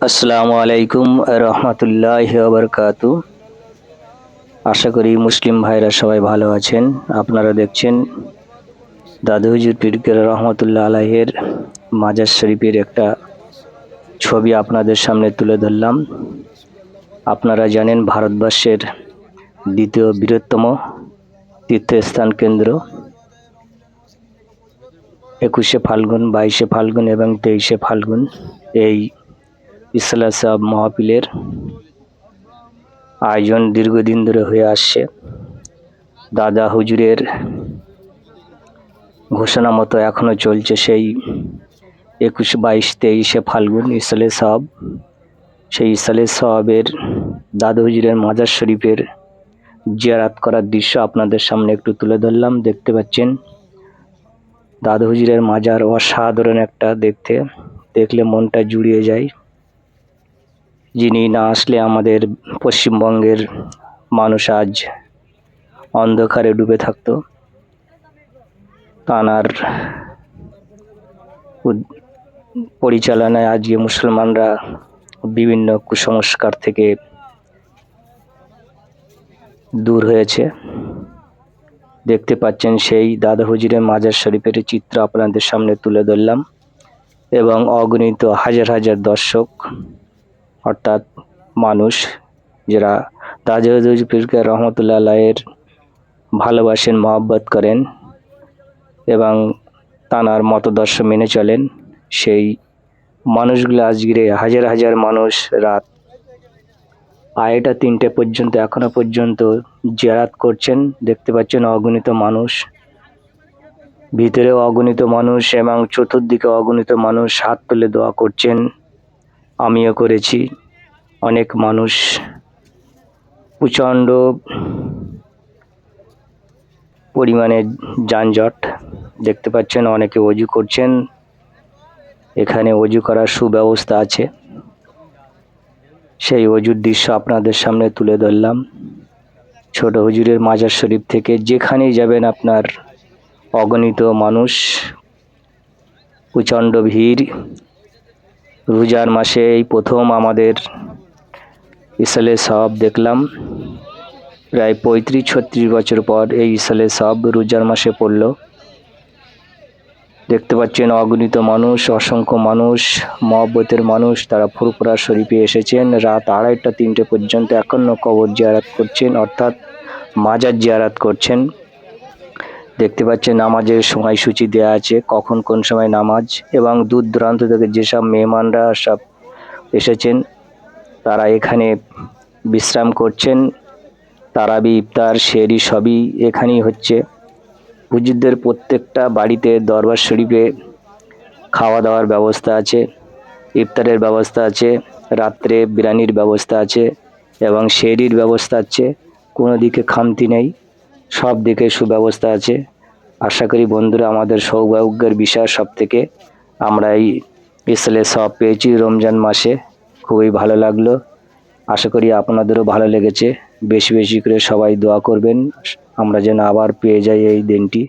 আসসালামু আলাইকুম রহমতুল্লাহি ওয়া বারাকাতু। আশা করি মুসলিম ভাইরা সবাই ভালো আছেন। আপনারা দেখছেন দাদু হুজুর পীর রহমতুল্লাহ আলাইহের মাজার শরীফের একটা ছবি আপনাদের সামনে তুলে ধরলাম। আপনারা জানেন ভারতবর্ষের দ্বিতীয় বৃহত্তম তীর্থস্থান কেন্দ্র 21শে ফাল্গুন, 22শে ফাল্গুন এবং 23শে ফাল্গুন এই ইসলাহ সাহেব মাহফিলের আয়োজন দীর্ঘদিন ধরে হয়ে আসছে। দাদা হুজুরের ঘোষণা মতো এখনো চলছে সেই 21, 22, 23শে ফাল্গুন ইসলে সাহেব। সেই ইসলে সাহেবের দাদা হুজুরের মাজার শরীফের জিয়ারাত করার দৃশ্য আপনাদের সামনে একটু তুলে ধরলাম। দেখতে পাচ্ছেন দাদা হুজুরের মাজার অসাধারণ একটা, দেখলে মনটা জুড়িয়ে যায়। যিনি না আসলে আমাদের পশ্চিমবঙ্গের মানুষ আজ অন্ধকারে ডুবে থাকতো। তানার পরিচালনায় আজকে মুসলমানরা বিভিন্ন কুসংস্কার থেকে দূর হয়েছে। দেখতে পাচ্ছেন সেই দাদা হুজুরের মাজার শরীফের চিত্র আপনাদের সামনে তুলে ধরলাম এবং অগণিত হাজার হাজার দর্শক অর্থাৎ মানুষ যারা দাদা হুজুর পীর রহমতুল্লাহ আলাইহির ভালোবাসেন, মহব্বত করেন এবং তানার মতদর্শ মেনে চলেন, সেই মানুষগুলো আজকে হাজার হাজার মানুষ রাত 2টা 3টে পর্যন্ত এখনো পর্যন্ত জিয়ারাত করছেন। দেখতে পাচ্ছেন অগণিত মানুষ, ভিতরেও অগণিত মানুষ এবং চতুর্দিকে অগণিত মানুষ হাত তুলে দোয়া করছেন। আমিও করেছি। অনেক মানুষ, প্রচণ্ড পরিমাণে যানজট। দেখতে পাচ্ছেন অনেকে ওযু করছেন। এখানে ওযু করার সুব্যবস্থা আছে। সেই ওযুর দৃশ্য আপনাদের সামনে তুলে ধরলাম। ছোট হুজুরের মাজার শরীফ থেকে যেখানেই যাবেন আপনার অগণিত মানুষ, প্রচণ্ড ভিড়। রোজার মাসে এই প্রথম আমাদের ইসলে সাহেব দেখলাম। প্রায় 35-36 বছর পর এই ইসলে সাহেব রোজার মাসে পড়ল। দেখতে পাচ্ছেন অগণিত মানুষ, অসংখ্য মানুষ, মহব্বতের মানুষ, তারা ফুরফুরা শরীফে এসেছেন। রাত 2:30, 3টে পর্যন্ত এখনো কবর জিয়ারাত করছেন, অর্থাৎ মাজার জিয়ারাত করছেন। দেখতে পাচ্ছেন নামাজের সময়সূচি দেয়া আছে, কখন কোন সময় নামাজ, এবং দূর দূরান্ত থেকে যেসব মেহমানরা সব এসেছেন তারা এখানে বিশ্রাম করছেন। তারাবি, ইফতার, সেহরি সবই এখানেই হচ্ছে। হুজুরদের প্রত্যেকটা বাড়িতে দরবার শরীফে খাওয়া দাওয়ার ব্যবস্থা আছে, ইফতারের ব্যবস্থা আছে, রাত্রে বিরিয়ানির ব্যবস্থা আছে এবং সেহরির ব্যবস্থা আছে। কোনো দিকে খামতি নেই, সব দিকে সুব্যবস্থা আছে। আশা করি বন্ধুরা আমাদের সৌভাগ্যের বিষয় সব থেকে আমরা এই ইসলে সব পেয়েছি রমজান মাসে। খুবই ভালো লাগলো। আশা করি আপনাদেরও ভালো লেগেছে। বেশি বেশি করে সবাই দোয়া করবেন আমরা যেন আবার পেয়ে যাই এই দিনটি।